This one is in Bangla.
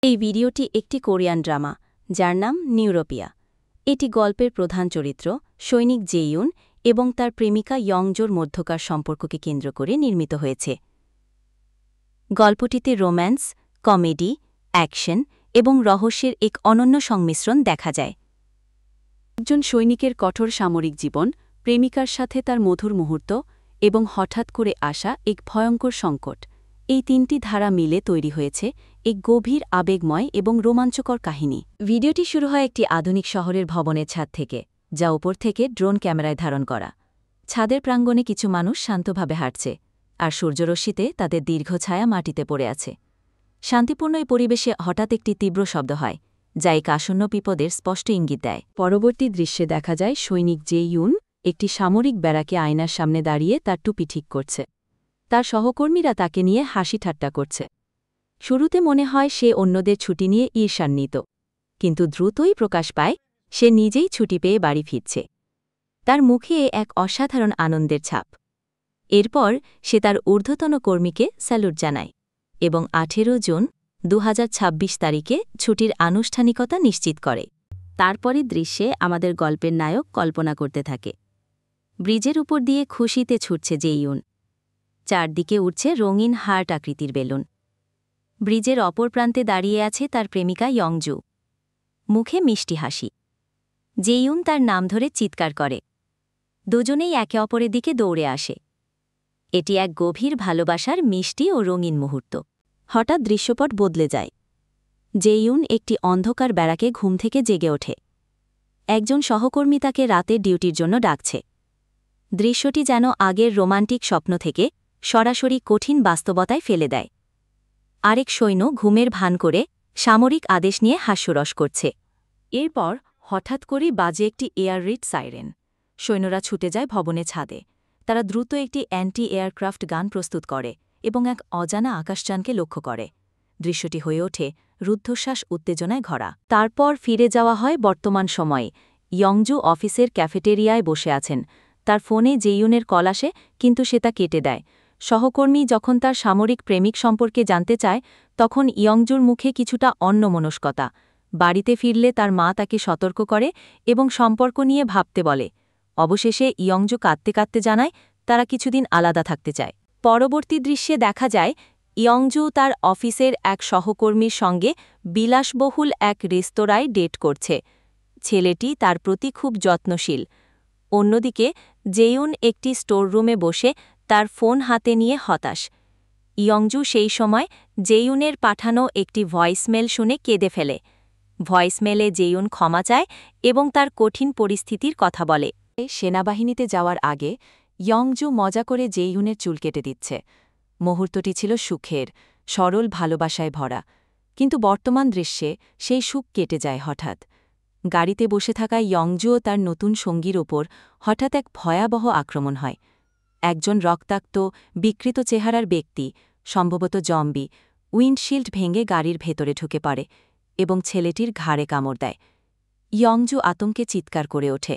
এই ভিডিওটি একটি কোরিয়ান ড্রামা যার নাম নিউরোপিয়া। এটি গল্পের প্রধান চরিত্র সৈনিক জেইউন এবং তার প্রেমিকা ইয়ংজোর মধ্যকার সম্পর্ককে কেন্দ্র করে নির্মিত হয়েছে। গল্পটিতে রোম্যান্স, কমেডি, অ্যাকশন এবং রহস্যের এক অনন্য সংমিশ্রণ দেখা যায়। একজন সৈনিকের কঠোর সামরিক জীবন, প্রেমিকার সাথে তার মধুর মুহূর্ত এবং হঠাৎ করে আসা এক ভয়ঙ্কর সংকট, এই তিনটি ধারা মিলে তৈরি হয়েছে এক গভীর আবেগময় এবং রোমাঞ্চকর কাহিনী। ভিডিওটি শুরু হয় একটি আধুনিক শহরের ভবনের ছাদ থেকে, যা উপর থেকে ড্রোন ক্যামেরায় ধারণ করা। ছাদের প্রাঙ্গণে কিছু মানুষ শান্তভাবে হাঁটছে, আর সূর্যরশ্মিতে তাদের দীর্ঘ ছায়া মাটিতে পড়ে আছে। শান্তিপূর্ণ এই পরিবেশে হঠাৎ একটি তীব্র শব্দ হয়, যা এক আসন্ন বিপদের স্পষ্ট ইঙ্গিত দেয়। পরবর্তী দৃশ্যে দেখা যায় সৈনিক জেইউন একটি সামরিক ব্যারাকে আয়নার সামনে দাঁড়িয়ে তার টুপি ঠিক করছে। তার সহকর্মীরা তাকে নিয়ে হাসি ঠাট্টা করছে। শুরুতে মনে হয় সে অন্যদের ছুটি নিয়ে ঈর্ষান্বিত, কিন্তু দ্রুতই প্রকাশ পায় সে নিজেই ছুটি পেয়ে বাড়ি ফিরছে। তার মুখে এক অসাধারণ আনন্দের ছাপ। এরপর সে তার ঊর্ধ্বতন কর্মীকে স্যালুট জানায় এবং 18 জুন 2026 তারিখে ছুটির আনুষ্ঠানিকতা নিশ্চিত করে। তারপরই দৃশ্যে আমাদের গল্পের নায়ক কল্পনা করতে থাকে। ব্রিজের উপর দিয়ে খুশিতে ছুটছে জেইউন। চারদিকে উঠছে রঙিন হার্ট আকৃতির বেলুন। ব্রিজের অপর প্রান্তে দাঁড়িয়ে আছে তার প্রেমিকা ইয়ংজু, মুখে মিষ্টি হাসি। জেইউন তার নাম ধরে চিৎকার করে। দুজনেই একে অপরের দিকে দৌড়ে আসে। এটি এক গভীর ভালোবাসার মিষ্টি ও রঙিন মুহূর্ত। হঠাৎ দৃশ্যপট বদলে যায়। জেইউন একটি অন্ধকার ব্যারাকে ঘুম থেকে জেগে ওঠে। একজন সহকর্মী তাকে রাতের ডিউটির জন্য ডাকছে। দৃশ্যটি যেন আগের রোমান্টিক স্বপ্ন থেকে সরাসরি কঠিন বাস্তবতায় ফেলে দেয়। আরেক সৈন্য ঘুমের ভান করে সামরিক আদেশ নিয়ে হাস্যরস করছে। এরপর হঠাৎ করেই বাজে একটি এয়ার রেড সাইরেন। সৈন্যরা ছুটে যায় ভবনের ছাদে। তারা দ্রুত একটি অ্যান্টি এয়ারক্রাফট গান প্রস্তুত করে এবং এক অজানা আকাশযানকে লক্ষ্য করে। দৃশ্যটি হয়ে ওঠে রুদ্ধশ্বাস উত্তেজনায় ভরা। তারপর ফিরে যাওয়া হয় বর্তমান সময়ে। ইয়ংজু অফিসের ক্যাফেটেরিয়ায় বসে আছেন। তার ফোনে জেইউনের কল আসে, কিন্তু সে তা কেটে দেয়। সহকর্মী যখন তার সামরিক প্রেমিক সম্পর্কে জানতে চায়, তখন ইয়ংজুর মুখে কিছুটা অন্যমনস্কতা। বাড়িতে ফিরলে তার মা তাকে সতর্ক করে এবং সম্পর্ক নিয়ে ভাবতে বলে। অবশেষে ইয়ংজু কাঁদতে কাঁদতে জানায় তারা কিছুদিন আলাদা থাকতে চায়। পরবর্তী দৃশ্যে দেখা যায় ইয়ংজু তার অফিসের এক সহকর্মীর সঙ্গে বিলাসবহুল এক রেস্তোরাঁয় ডেট করছে। ছেলেটি তার প্রতি খুব যত্নশীল। অন্যদিকে জেইউন একটি স্টোররুমে বসে তার ফোন হাতে নিয়ে হতাশ। ইয়ংজু সেই সময় জেইউনের পাঠানো একটি ভয়েসমেল শুনে কেঁদে ফেলে। ভয়েসমেলে জেইউন ক্ষমা চায় এবং তার কঠিন পরিস্থিতির কথা বলে। সেনাবাহিনীতে যাওয়ার আগে ইয়ংজু মজা করে জেইউনের চুল কেটে দিচ্ছে। মুহূর্তটি ছিল সুখের, সরল ভালোবাসায় ভরা। কিন্তু বর্তমান দৃশ্যে সেই সুখ কেটে যায় হঠাৎ। গাড়িতে বসে থাকা ইয়ংজু ও তার নতুন সঙ্গীর ওপর হঠাৎ এক ভয়াবহ আক্রমণ হয়। একজন রক্তাক্ত, বিকৃত চেহারার ব্যক্তি, সম্ভবত জম্বি, উইন্ডশিল্ড ভেঙে গাড়ির ভেতরে ঢুকে পড়ে এবং ছেলেটির ঘাড়ে কামড় দেয়। ইয়ংজু আতঙ্কে চিৎকার করে ওঠে।